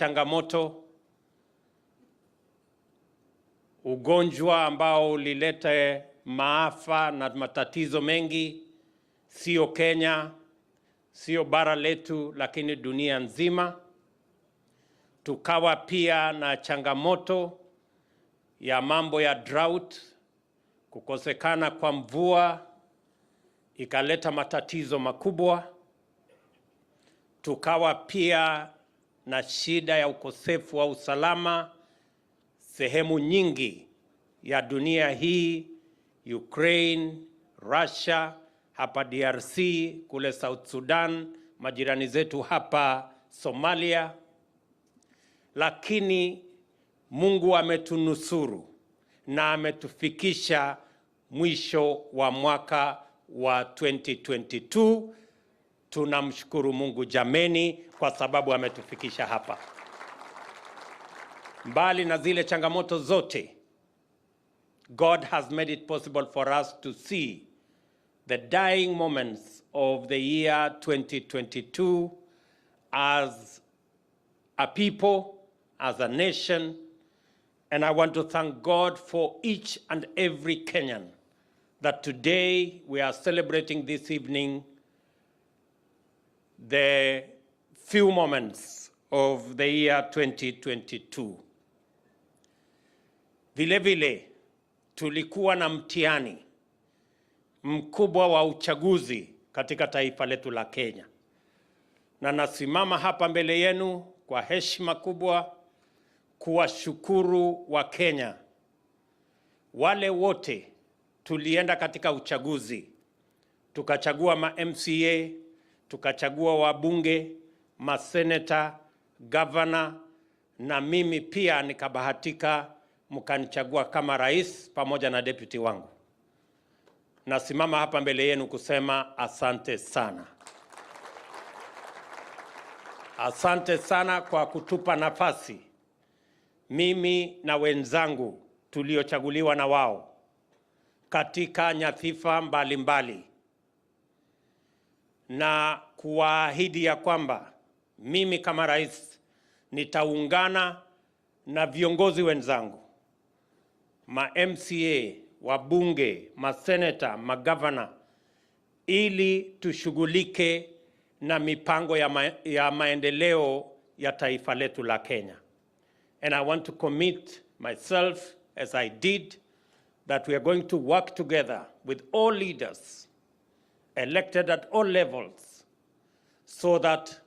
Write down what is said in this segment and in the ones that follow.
changamoto, ugonjwa ambao ulileta maafa na matatizo mengi, sio Kenya, sio bara letu, lakini dunia nzima. Tukawa pia na changamoto ya mambo ya drought, kukosekana kwa mvua ikaleta matatizo makubwa. Tukawa pia na shida ya ukosefu wa usalama sehemu nyingi ya dunia hii, Ukraine, Russia, hapa DRC, kule South Sudan, majirani zetu hapa Somalia. Lakini Mungu ametunusuru na ametufikisha mwisho wa mwaka wa 2022. Tunamshukuru Mungu jameni kwa sababu ametufikisha hapa. Mbali na zile changamoto zote, God has made it possible for us to see the dying moments of the year 2022 as a people, as a nation, and I want to thank God for each and every Kenyan that today we are celebrating this evening the few moments of the year 2022. Vile vile tulikuwa na mtihani mkubwa wa uchaguzi katika taifa letu la Kenya. Na nasimama hapa mbele yenu kwa heshima kubwa kuwashukuru wa Kenya wale wote tulienda katika uchaguzi, tukachagua ma-MCA, tukachagua wabunge, maseneta, governor, na mimi pia nikabahatika mkanichagua kama rais pamoja na deputy wangu. Nasimama hapa mbele yenu kusema asante sana. Asante sana kwa kutupa nafasi mimi na wenzangu tuliochaguliwa na wao katika nyadhifa mbalimbali, na kuahidi ya kwamba mimi kama rais nitaungana na viongozi wenzangu, ma-MCA, wabunge, maseneta, magavana, ili tushughulike na mipango ya maendeleo ya taifa letu la Kenya. And I want to commit myself, as I did, that we are going to work together with all leaders elected at all levels so that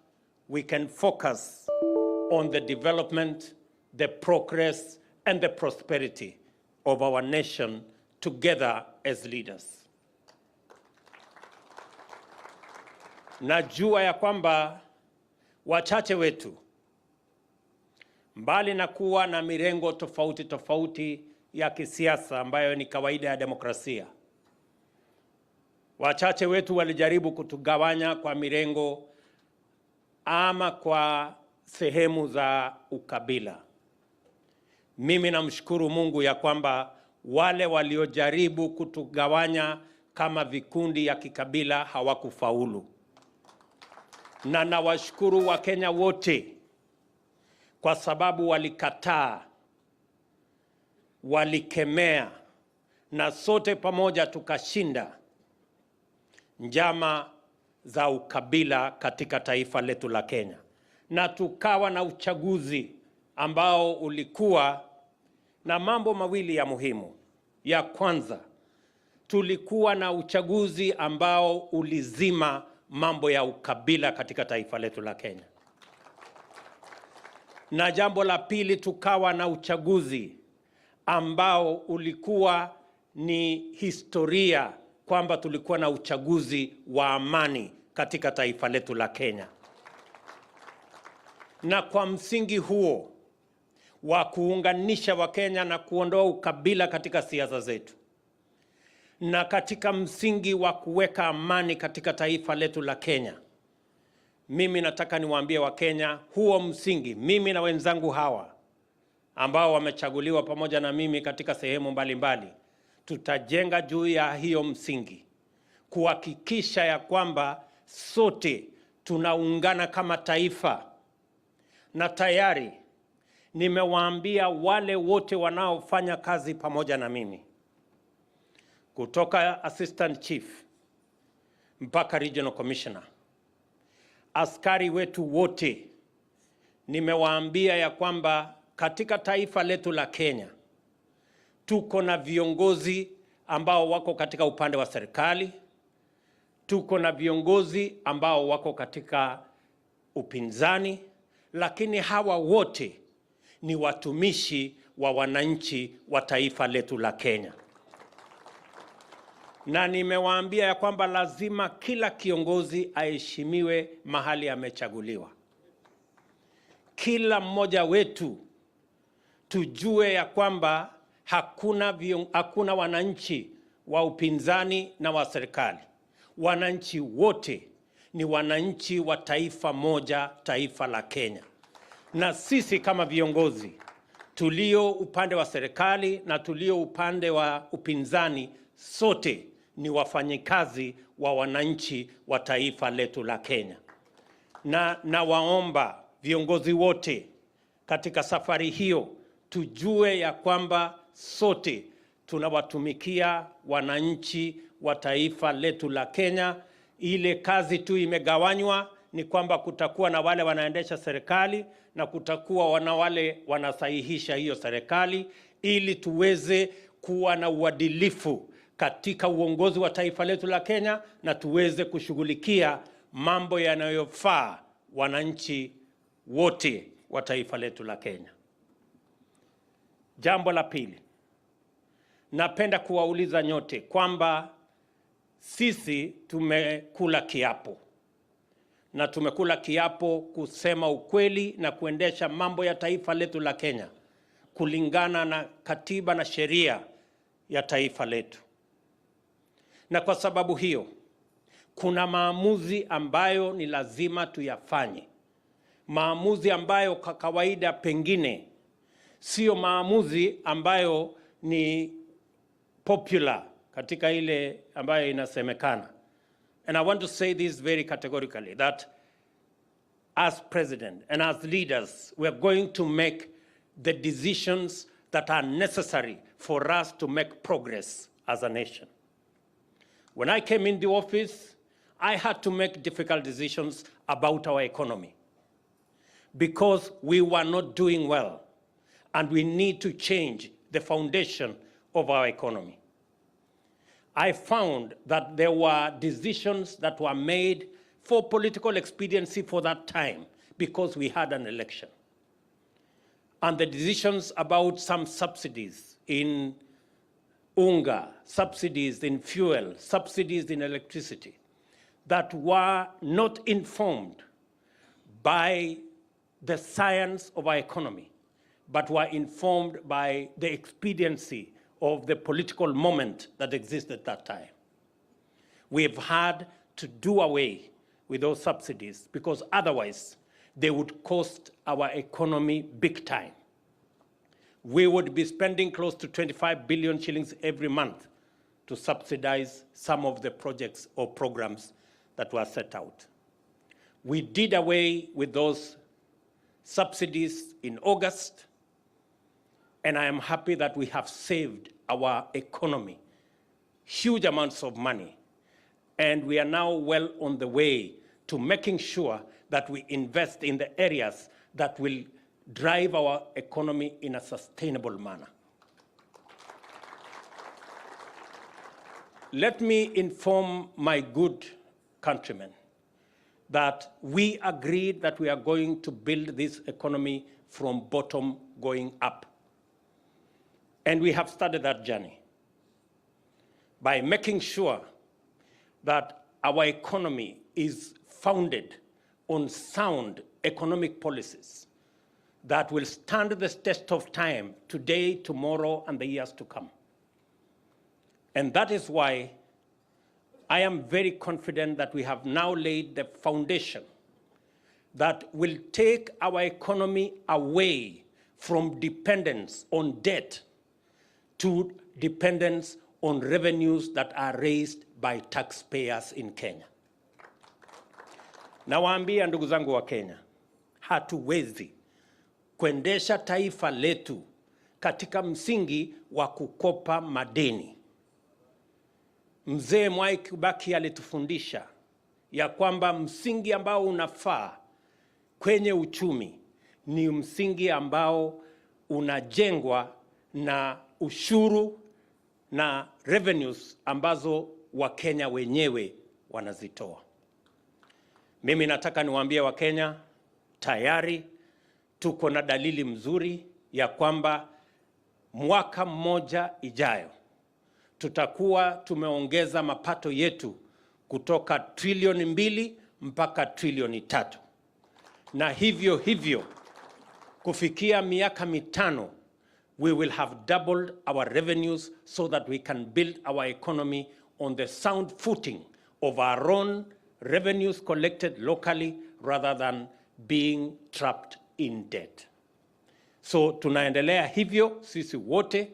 we can focus on the development, the progress, and the prosperity of our nation together as leaders. Najua ya kwamba wachache wetu, mbali na kuwa na mirengo tofauti tofauti ya kisiasa ambayo ni kawaida ya demokrasia, wachache wetu walijaribu kutugawanya kwa mirengo ama kwa sehemu za ukabila. Mimi namshukuru Mungu ya kwamba wale waliojaribu kutugawanya kama vikundi ya kikabila hawakufaulu. Na nawashukuru Wakenya wote kwa sababu walikataa, walikemea, na sote pamoja tukashinda njama za ukabila katika taifa letu la Kenya. Na tukawa na uchaguzi ambao ulikuwa na mambo mawili ya muhimu. Ya kwanza, tulikuwa na uchaguzi ambao ulizima mambo ya ukabila katika taifa letu la Kenya. Na jambo la pili, tukawa na uchaguzi ambao ulikuwa ni historia kwamba tulikuwa na uchaguzi wa amani katika taifa letu la Kenya. Na kwa msingi huo wa kuunganisha Wakenya na kuondoa ukabila katika siasa zetu, na katika msingi wa kuweka amani katika taifa letu la Kenya, mimi nataka niwaambie Wakenya huo msingi, mimi na wenzangu hawa ambao wamechaguliwa pamoja na mimi katika sehemu mbalimbali, tutajenga juu ya hiyo msingi kuhakikisha ya kwamba sote tunaungana kama taifa na tayari nimewaambia wale wote wanaofanya kazi pamoja na mimi, kutoka assistant chief mpaka regional commissioner, askari wetu wote, nimewaambia ya kwamba katika taifa letu la Kenya tuko na viongozi ambao wako katika upande wa serikali, tuko na viongozi ambao wako katika upinzani, lakini hawa wote ni watumishi wa wananchi wa taifa letu la Kenya. Na nimewaambia ya kwamba lazima kila kiongozi aheshimiwe mahali amechaguliwa. Kila mmoja wetu tujue ya kwamba hakuna wananchi wa upinzani na wa serikali. Wananchi wote ni wananchi wa taifa moja, taifa la Kenya. Na sisi kama viongozi tulio upande wa serikali na tulio upande wa upinzani, sote ni wafanyikazi wa wananchi wa taifa letu la Kenya. Na waomba viongozi wote katika safari hiyo tujue ya kwamba sote tunawatumikia wananchi wa taifa letu la Kenya. Ile kazi tu imegawanywa, ni kwamba kutakuwa na wale wanaendesha serikali na kutakuwa na wale wanasahihisha hiyo serikali, ili tuweze kuwa na uadilifu katika uongozi wa taifa letu la Kenya na tuweze kushughulikia mambo yanayofaa wananchi wote wa taifa letu la Kenya. Jambo la pili, napenda kuwauliza nyote kwamba sisi tumekula kiapo, na tumekula kiapo kusema ukweli na kuendesha mambo ya taifa letu la Kenya kulingana na katiba na sheria ya taifa letu. Na kwa sababu hiyo kuna maamuzi ambayo ni lazima tuyafanye, maamuzi ambayo kwa kawaida pengine sio maamuzi ambayo ni popular katika ile ambayo inasemekana. And I want to say this very categorically, that as president and as leaders, we are going to make the decisions that are necessary for us to make progress as a nation. When I came in the office, I had to make difficult decisions about our economy because we were not doing well, and we need to change the foundation of our economy. I found that there were decisions that were made for political expediency for that time because we had an election. And the decisions about some subsidies in unga, subsidies in fuel, subsidies in electricity, that were not informed by the science of our economy, but were informed by the expediency of the political moment that existed at that time. We've had to do away with those subsidies because otherwise they would cost our economy big time. We would be spending close to 25 billion shillings every month to subsidize some of the projects or programs that were set out. We did away with those subsidies in August, and I am happy that we have saved our economy huge amounts of money. And we are now well on the way to making sure that we invest in the areas that will drive our economy in a sustainable manner. Let me inform my good countrymen that we agreed that we are going to build this economy from bottom going up. And we have started that journey by making sure that our economy is founded on sound economic policies that will stand the test of time today, tomorrow, and the years to come. And that is why I am very confident that we have now laid the foundation that will take our economy away from dependence on debt to dependence on revenues that are raised by taxpayers in Kenya. Nawaambia ndugu zangu wa Kenya, hatuwezi kuendesha taifa letu katika msingi wa kukopa madeni. Mzee Mwai Kibaki alitufundisha ya kwamba msingi ambao unafaa kwenye uchumi ni msingi ambao unajengwa na ushuru na revenues ambazo Wakenya wenyewe wanazitoa. Mimi nataka niwaambie Wakenya, tayari tuko na dalili mzuri ya kwamba mwaka mmoja ijayo tutakuwa tumeongeza mapato yetu kutoka trilioni 2 mpaka trilioni 3. Na hivyo kufikia miaka 5 we will have doubled our revenues so that we can build our economy on the sound footing of our own revenues collected locally rather than being trapped in debt. So tunaendelea hivyo sisi wote,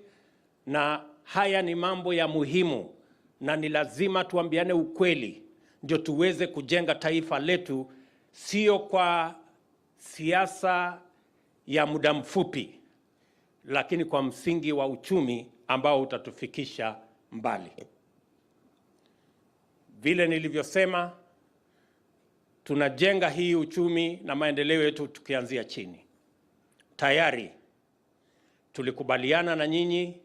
na haya ni mambo ya muhimu na ni lazima tuambiane ukweli ndio tuweze kujenga taifa letu, sio kwa siasa ya muda mfupi, lakini kwa msingi wa uchumi ambao utatufikisha mbali. Vile nilivyosema, tunajenga hii uchumi na maendeleo yetu tukianzia chini. Tayari tulikubaliana na nyinyi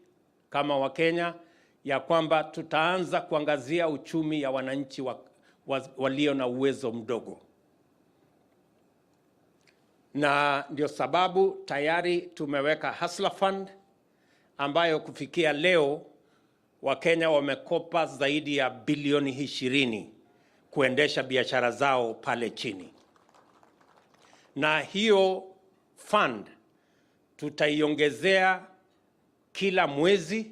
kama Wakenya ya kwamba tutaanza kuangazia uchumi ya wananchi walio na uwezo mdogo. Na ndio sababu tayari tumeweka Hustler Fund ambayo kufikia leo Wakenya wamekopa zaidi ya bilioni 20 kuendesha biashara zao pale chini. Na hiyo fund tutaiongezea kila mwezi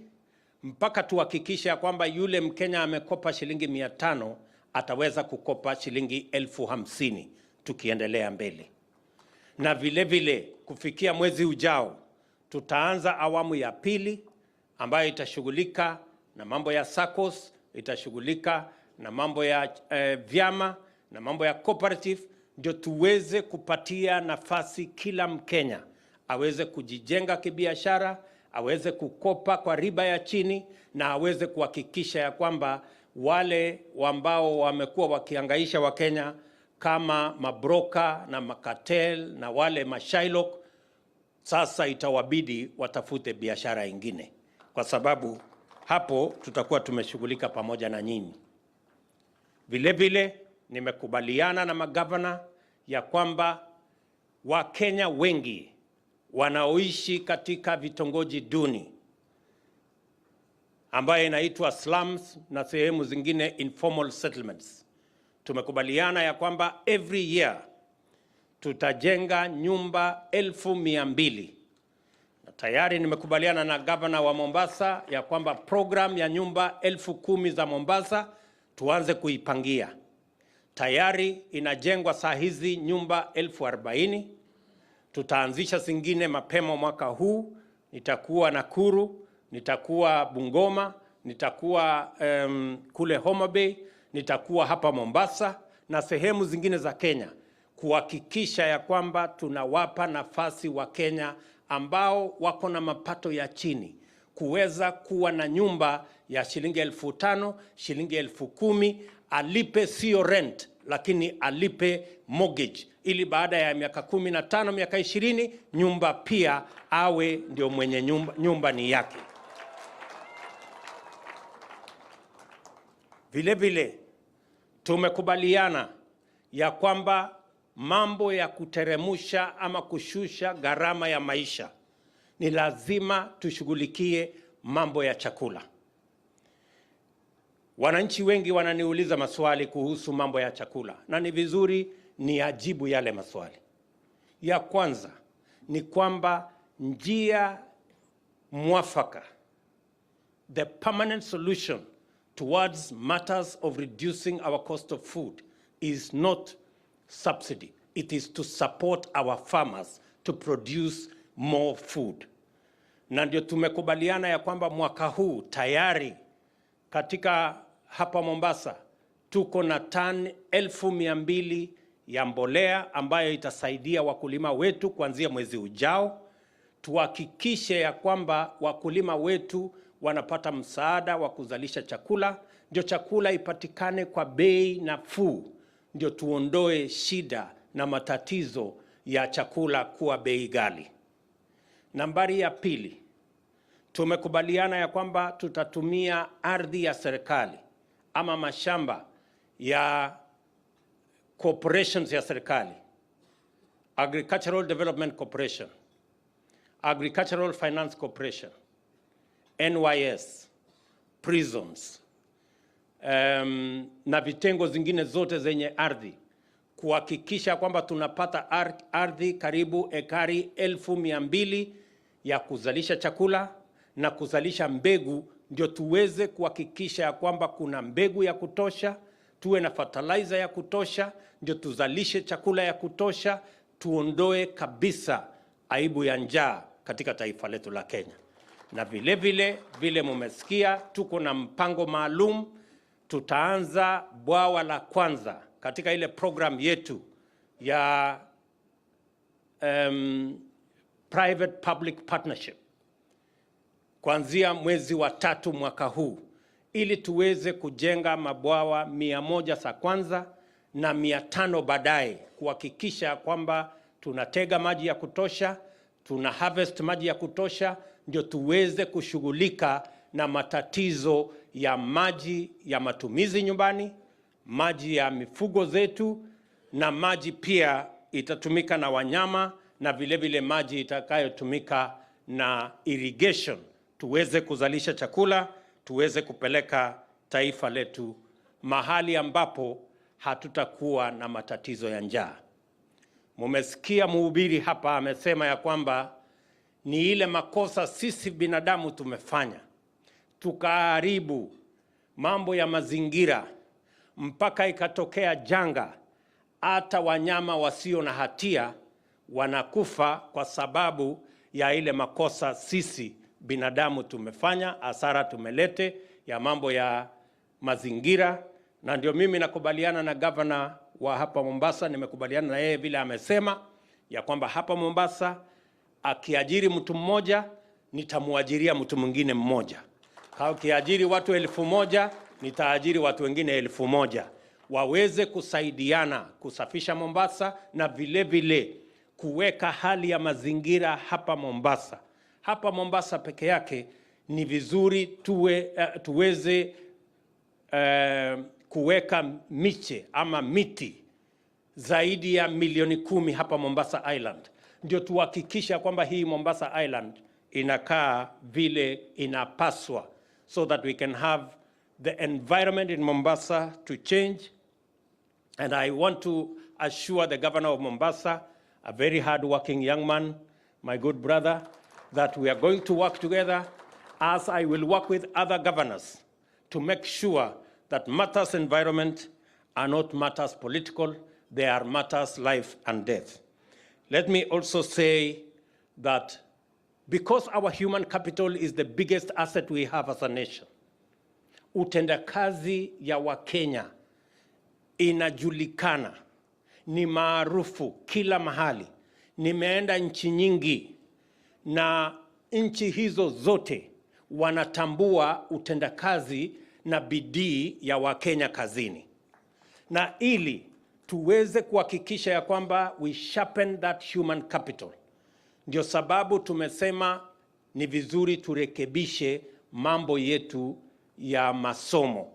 mpaka tuhakikisha kwamba yule Mkenya amekopa shilingi 500 ataweza kukopa shilingi 50,000 tukiendelea mbele. Na vile kufikia mwezi ujao tutaanza awamu ya pili ambayo itashughulika na mambo ya SACCOS, itashughulika na mambo ya vyama na mambo ya cooperative, ndio tuweze kupatia nafasi kila Mkenya aweze kujijenga kibiashara, aweze kukopa kwa riba ya chini, na aweze kuhakikisha ya kwamba wale ambao wamekuwa wakihangaisha Wakenya kama mabroka na makatel na wale mashailok, sasa itawabidi watafute biashara ingine, kwa sababu hapo tutakuwa tumeshughulika pamoja na nyinyi. Vile nimekubaliana na magavana ya kwamba Wakenya wengi wanaoishi katika vitongoji duni ambayo inaitwa slums na sehemu zingine informal settlements, tumekubaliana ya kwamba every year tutajenga nyumba 200,000. Na tayari nimekubaliana na gavana wa Mombasa ya kwamba program ya nyumba 10,000 za Mombasa tuanze kuipangia. Tayari inajengwa saa hizi nyumba 40,000. Tutaanzisha zingine mapema mwaka huu. Nitakuwa Nakuru, nitakuwa Bungoma, nitakuwa kule Homa Bay, nitakuwa hapa Mombasa na sehemu zingine za Kenya, kuhakikisha ya kwamba tunawapa nafasi wa Kenya ambao wako na mapato ya chini kuweza kuwa na nyumba ya shilingi 5,000, shilingi 10,000, alipe sio rent lakini alipe mortgage, ili baada ya miaka 15, miaka 20 nyumba pia awe ndio mwenye nyumba ni yake. Vile tumekubaliana ya kwamba mambo ya kuteremusha ama kushusha gharama ya maisha ni lazima tushughulikie mambo ya chakula. Wananchi wengi wananiuliza maswali kuhusu mambo ya chakula, na ni vizuri ni ajibu yale maswali. Ya kwanza ni kwamba njia mwafaka, the permanent solution towards matters of reducing our cost of food is not subsidy. It is to support our farmers to produce more food. Na ndio tumekubaliana ya kwamba mwaka huu tayari katika hapa Mombasa tuko na tani 200,000 ya mbolea ambayo itasaidia wakulima wetu kuanzia mwezi ujao. Tuhakikishe ya kwamba wakulima wetu wanapata msaada wa kuzalisha chakula, ndio chakula ipatikane kwa bei nafuu, ndio tuondoe shida na matatizo ya chakula kuwa bei ghali. Nambari ya pili, tumekubaliana ya kwamba tutatumia ardhi ya serikali ama mashamba ya corporations ya serikali, Agricultural Development Corporation, Agricultural Finance Corporation, NYS, prisons, na vitengo zingine zote zenye ardhi, kuhakikisha kwamba tunapata ardhi karibu ekari 1200 ya kuzalisha chakula na kuzalisha mbegu, ndio tuweze kuhakikisha kwamba kuna mbegu ya kutosha, tuwe na fertilizer ya kutosha, ndio tuzalishe chakula ya kutosha, tuondoe kabisa aibu ya njaa katika taifa letu la Kenya. Na vile mumesikia, tuko na mpango maalum. Tutaanza bwawa la kwanza katika ile program yetu ya private public partnership kuanzia mwezi wa 3 mwaka huu, ili tuweze kujenga mabwawa 100 za kwanza na 500 baadaye, kuhakikisha kwamba tunatega maji ya kutosha, tuna harvest maji ya kutosha, ndio tuweze kushughulika na matatizo ya maji ya matumizi nyumbani, maji ya mifugo zetu, na maji pia itatumika na wanyama, na vile maji itakayotumika na irrigation, tuweze kuzalisha chakula, tuweze kupeleka taifa letu mahali ambapo hatutakuwa na matatizo ya njaa. Mumesikia mhubiri hapa amesema ya kwamba ni ile makosa sisi binadamu tumefanya, tukaharibu mambo ya mazingira mpaka ikatokea janga, hata wanyama wasio na hatia wanakufa kwa sababu ya ile makosa sisi binadamu tumefanya, hasara tumelete ya mambo ya mazingira. Na ndio mimi nakubaliana na governor wa hapa Mombasa, nimekubaliana na yeye vile amesema ya kwamba hapa Mombasa akiajiri mtu mmoja, nitamuajiria mtu mwingine mmoja. Akiajiri watu 1000, nitaajiri watu wengine 1000, waweze kusaidiana kusafisha Mombasa na vile kuweka hali ya mazingira hapa Mombasa. Hapa Mombasa peke yake ni vizuri tuweze kuweka miche ama miti zaidi ya milioni 10 hapa Mombasa Island, ndio tuhakikisha kwamba hii Mombasa Island inakaa vile inapaswa, so that we can have the environment in Mombasa to change. And I want to assure the governor of Mombasa, a very hard-working young man, my good brother, that we are going to work together, as I will work with other governors, to make sure that matters environment are not matters political, they are matters life and death. Let me also say that because our human capital is the biggest asset we have as a nation, utendakazi ya Wakenya inajulikana, ni maarufu kila mahali. Nimeenda nchi nyingi na nchi hizo zote wanatambua utendakazi na bidii ya Wakenya kazini. Na ili tuweze kuhakikisha ya kwamba we sharpen that human capital, ndio sababu tumesema ni vizuri turekebishe mambo yetu ya masomo.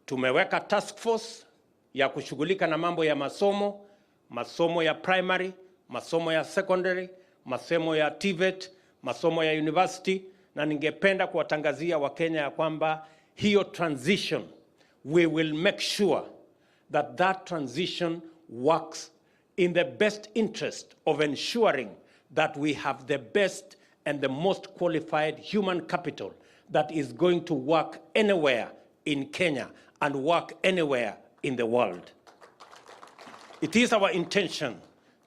Tumeweka task force ya kushughulika na mambo ya masomo, masomo ya primary, masomo ya secondary, masomo ya TVET, masomo ya university, na ningependa kuwatangazia Wakenya ya kwamba hiyo transition, we will make sure that that transition works in the best interest of ensuring that we have the best and the most qualified human capital that is going to work anywhere in Kenya and work anywhere in the world. It is our intention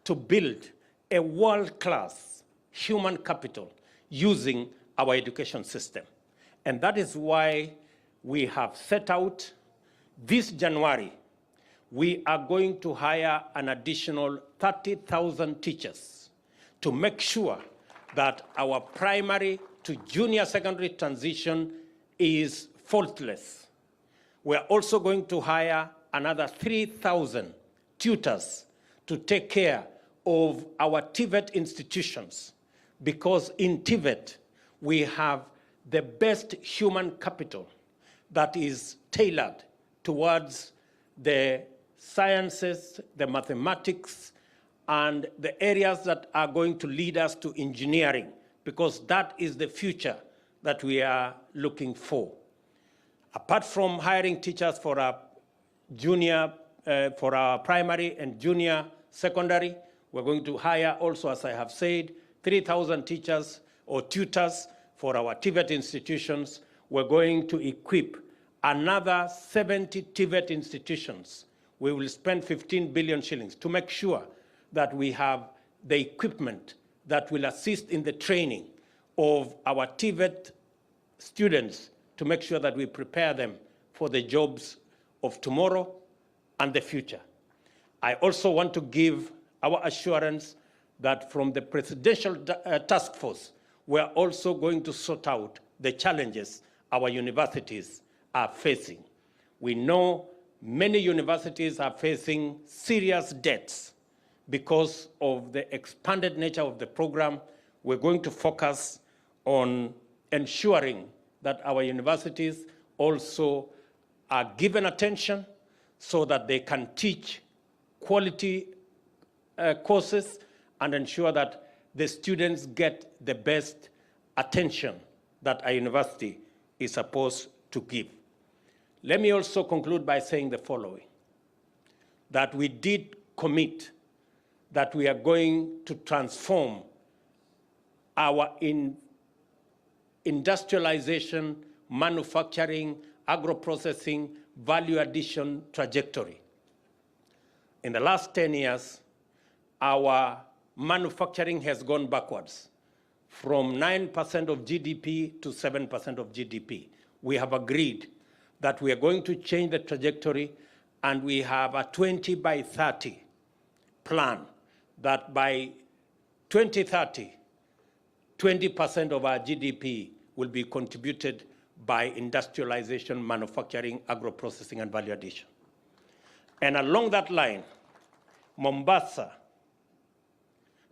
to build a world-class human capital using our education system. And that is why we have set out this January, we are going to hire an additional 30,000 teachers to make sure that our primary to junior secondary transition is faultless. We are also going to hire another 3,000 tutors to take care of our TVET institutions, because in TVET we have the best human capital that is tailored towards the sciences, the mathematics, and the areas that are going to lead us to engineering, because that is the future that we are looking for. Apart from hiring teachers for our junior, for our primary and junior secondary, we're going to hire also, as I have said, 3,000 teachers or tutors for our TVET institutions. We're going to equip another 70 TVET institutions. We will spend 15 billion shillings to make sure that we have the equipment that will assist in the training of our TVET students to make sure that we prepare them for the jobs of tomorrow and the future. I also want to give our assurance that from the Presidential Task Force, we're also going to sort out the challenges our universities are facing. We know many universities are facing serious debts because of the expanded nature of the program. We're going to focus on ensuring that our universities also are given attention so that they can teach quality courses and ensure that the students get the best attention that a university is supposed to give. Let me also conclude by saying the following, that we did commit that we are going to transform our industrialization, manufacturing, agro-processing, value addition trajectory. In the last 10 years, our manufacturing has gone backwards from 9% of GDP to 7% of GDP. We have agreed that we are going to change the trajectory, and we have a 20 by 30 plan that by 2030, 20% of our GDP will be contributed by industrialization, manufacturing, agro-processing, and value addition. And along that line, Mombasa,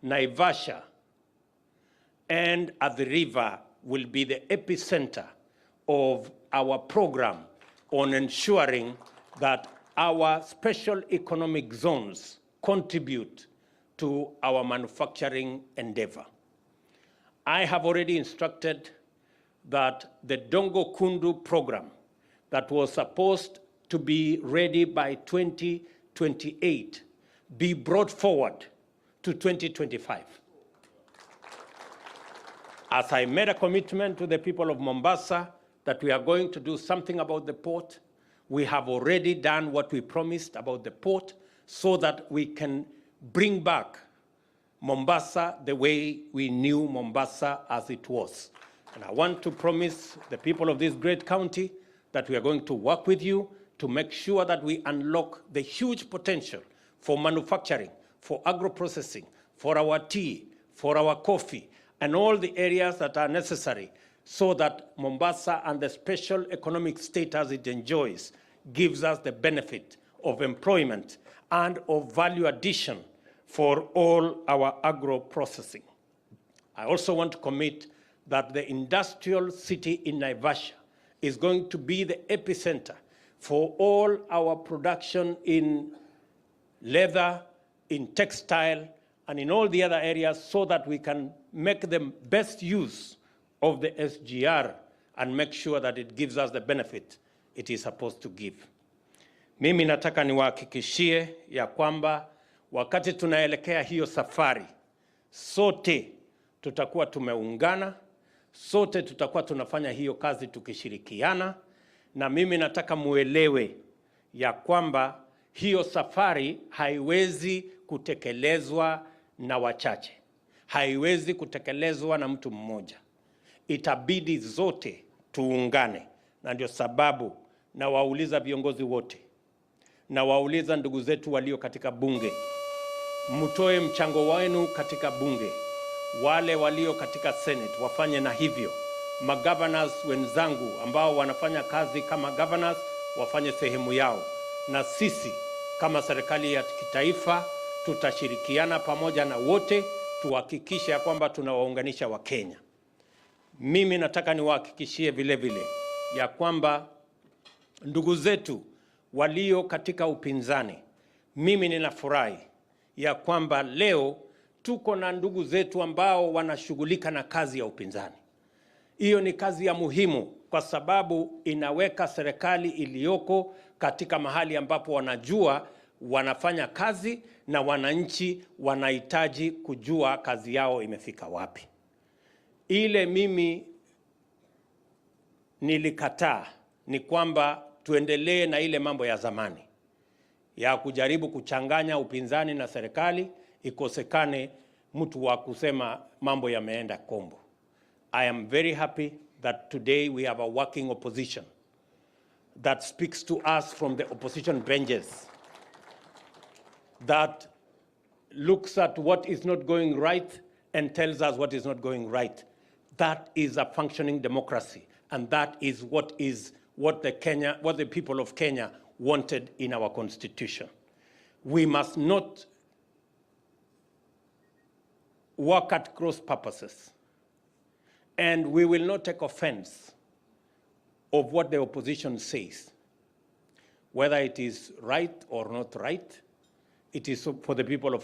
Naivasha, and at the river will be the epicenter of our program on ensuring that our special economic zones contribute to our manufacturing endeavor. I have already instructed that the Dongo Kundu program that was supposed to be ready by 2028 be brought forward to 2025. As I made a commitment to the people of Mombasa that we are going to do something about the port, we have already done what we promised about the port so that we can bring back Mombasa the way we knew Mombasa as it was. And I want to promise the people of this great county that we are going to work with you to make sure that we unlock the huge potential for manufacturing, for agro-processing, for our tea, for our coffee, and all the areas that are necessary so that Mombasa and the special economic status it enjoys gives us the benefit of employment and of value addition for all our agro-processing. I also want to commit that the industrial city in Naivasha is going to be the epicenter for all our production in leather, in textile, and in all the other areas so that we can make the best use of the SGR and make sure that it gives us the benefit it is supposed to give. Mimi nataka niwahakikishie ya kwamba wakati tunaelekea hiyo safari, sote tutakuwa tumeungana, sote tutakuwa tunafanya hiyo kazi tukishirikiana, na mimi nataka muelewe ya kwamba hiyo safari haiwezi kutekelezwa na wachache. Haiwezi kutekelezwa na mtu mmoja. Itabidi zote tuungane, na ndio sababu na wauliza viongozi wote. na wauliza ndugu zetu walio katika bunge, mtoe mchango wenu katika bunge. Wale walio katika Senate wafanye na hivyo. Magovernors wenzangu ambao wanafanya kazi kama governors wafanye sehemu yao, na sisi kama serikali ya kitaifa tutashirikiana pamoja na wote tuhakikishe ya kwamba tunawaunganisha Wakenya. Mimi nataka niwahakikishie vile vile ya kwamba ndugu zetu walio katika upinzani, mimi ninafurahi ya kwamba leo tuko na ndugu zetu ambao wanashughulika na kazi ya upinzani. Hiyo ni kazi ya muhimu kwa sababu inaweka serikali iliyoko katika mahali ambapo wanajua wanafanya kazi na wananchi wanahitaji kujua kazi yao imefika wapi. Ile mimi nilikataa ni kwamba tuendelee na ile mambo ya zamani ya kujaribu kuchanganya upinzani na serikali, ikosekane mtu wa kusema mambo yameenda kombo. I am very happy that today we have a working opposition that speaks to us from the opposition benches, that looks at what is not going right and tells us what is not going right. That is a functioning democracy, and that is what the people of Kenya wanted in our constitution. We must not work at cross purposes, and we will not take offense of what the opposition says. Whether it is right or not right, it is for the people of Kenya.